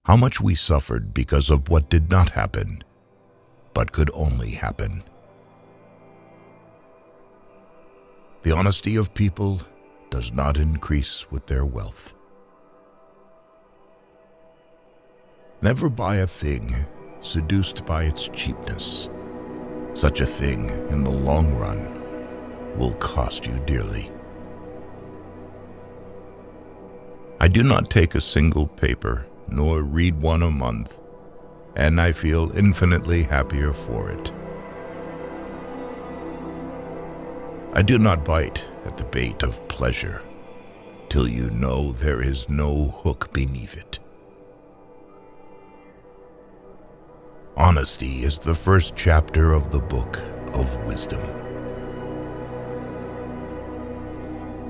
How much we suffered because of what did not happen, but could only happen. The honesty of people does not increase with their wealth. Never buy a thing seduced by its cheapness. Such a thing, in the long run, will cost you dearly. I do not take a single paper, nor read one a month, and I feel infinitely happier for it. I do not bite at the bait of pleasure, till you know there is no hook beneath it. Honesty is the first chapter of the book of wisdom.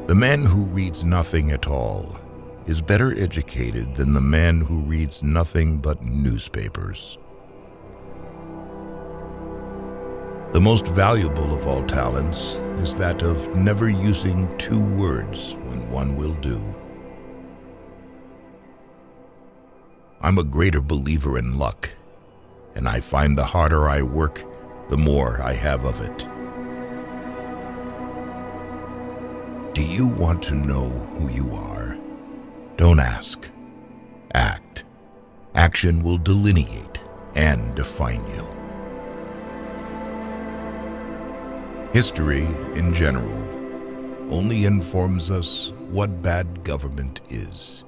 The man who reads nothing at all is better educated than the man who reads nothing but newspapers. The most valuable of all talents is that of never using two words when one will do. I'm a greater believer in luck, and I find the harder I work, the more I have of it. Do you want to know who you are? Don't ask. Act. Action will delineate and define you. History, in general, only informs us what bad government is.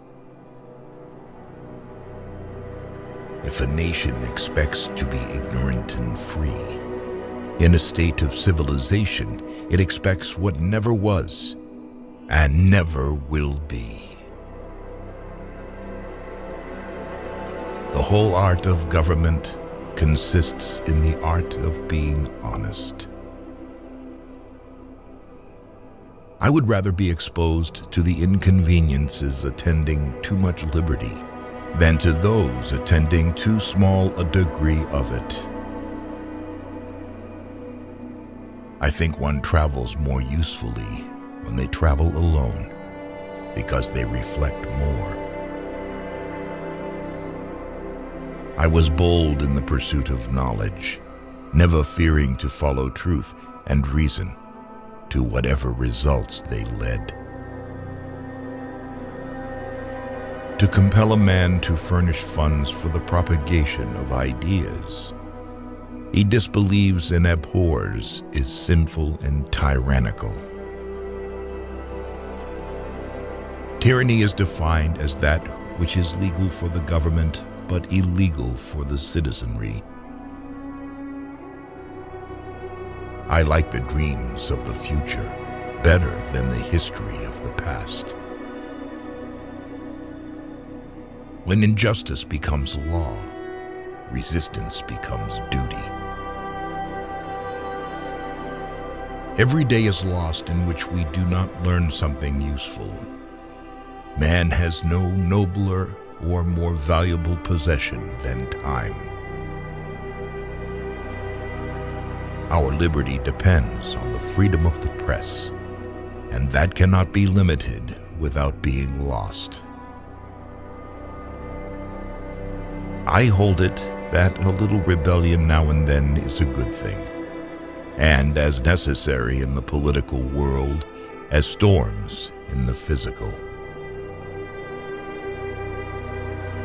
If a nation expects to be ignorant and free, in a state of civilization, it expects what never was and never will be. The whole art of government consists in the art of being honest. I would rather be exposed to the inconveniences attending too much liberty than to those attending too small a degree of it. I think one travels more usefully when they travel alone, because they reflect more. I was bold in the pursuit of knowledge, never fearing to follow truth and reason to whatever results they led. To compel a man to furnish funds for the propagation of ideas he disbelieves and abhors is sinful and tyrannical. Tyranny is defined as that which is legal for the government but illegal for the citizenry. I like the dreams of the future better than the history of the past. When injustice becomes law, resistance becomes duty. Every day is lost in which we do not learn something useful. Man has no nobler or more valuable possession than time. Our liberty depends on the freedom of the press, and that cannot be limited without being lost. I hold it that a little rebellion now and then is a good thing, and as necessary in the political world as storms in the physical.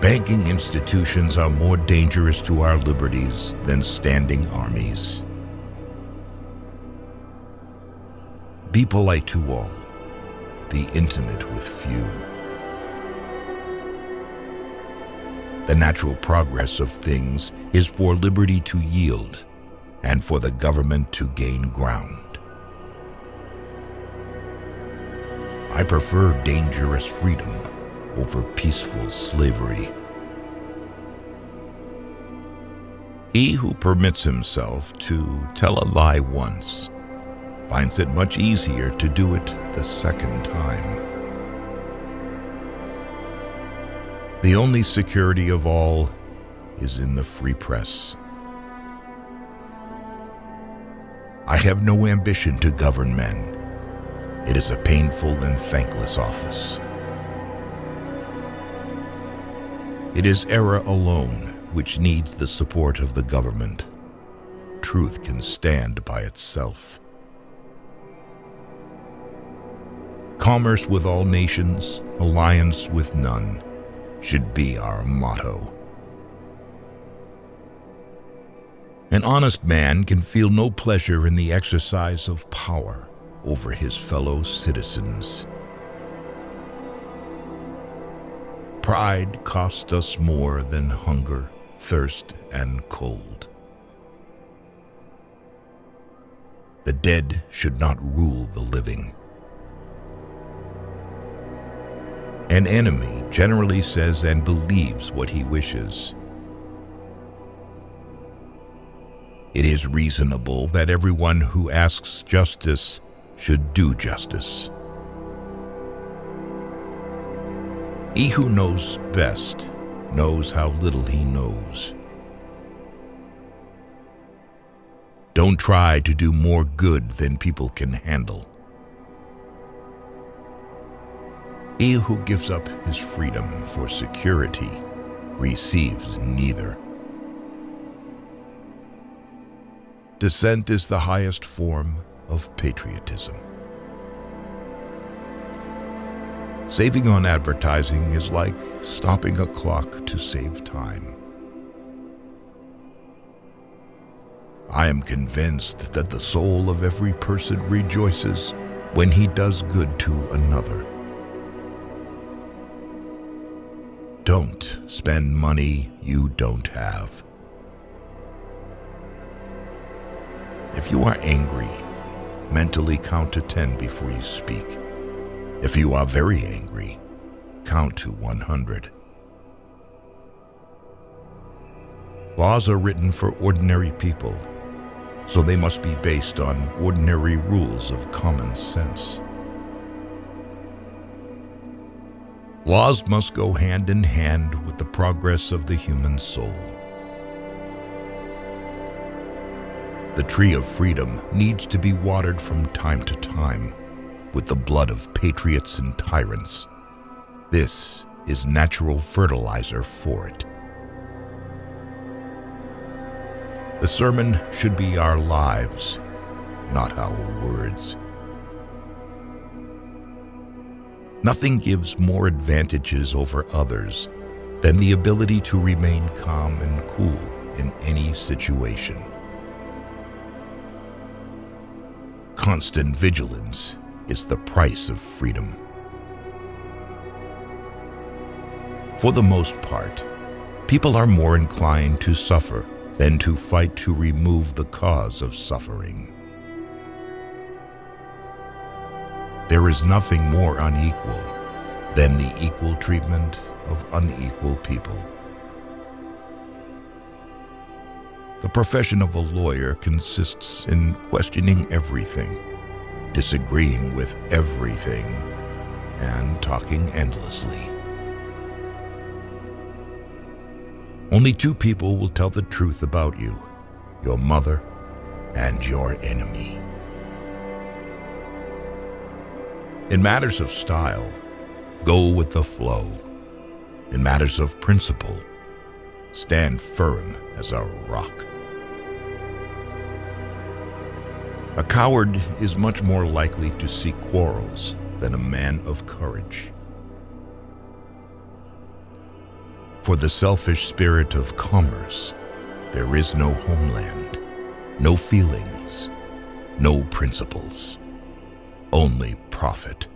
Banking institutions are more dangerous to our liberties than standing armies. Be polite to all. Be intimate with few. The natural progress of things is for liberty to yield and for the government to gain ground. I prefer dangerous freedom over peaceful slavery. He who permits himself to tell a lie once finds it much easier to do it the second time. The only security of all is in the free press. I have no ambition to govern men. It is a painful and thankless office. It is error alone which needs the support of the government. Truth can stand by itself. Commerce with all nations, alliance with none, should be our motto. An honest man can feel no pleasure in the exercise of power over his fellow citizens. Pride costs us more than hunger, thirst, and cold. The dead should not rule the living. An enemy generally says and believes what he wishes. It is reasonable that everyone who asks justice should do justice. He who knows best knows how little he knows. Don't try to do more good than people can handle. He who gives up his freedom for security receives neither. Dissent is the highest form of patriotism. Saving on advertising is like stopping a clock to save time. I am convinced that the soul of every person rejoices when he does good to another. Don't spend money you don't have. If you are angry, mentally count to 10 before you speak. If you are very angry, count to 100. Laws are written for ordinary people, so they must be based on ordinary rules of common sense. Laws must go hand in hand with the progress of the human soul. The tree of freedom needs to be watered from time to time with the blood of patriots and tyrants. This is natural fertilizer for it. The sermon should be our lives, not our words. Nothing gives more advantages over others than the ability to remain calm and cool in any situation. Constant vigilance is the price of freedom. For the most part, people are more inclined to suffer than to fight to remove the cause of suffering. There is nothing more unequal than the equal treatment of unequal people. The profession of a lawyer consists in questioning everything, disagreeing with everything, and talking endlessly. Only two people will tell the truth about you, your mother and your enemy. In matters of style, go with the flow. In matters of principle, stand firm as a rock. A coward is much more likely to seek quarrels than a man of courage. For the selfish spirit of commerce, there is no homeland, no feelings, no principles, only profit.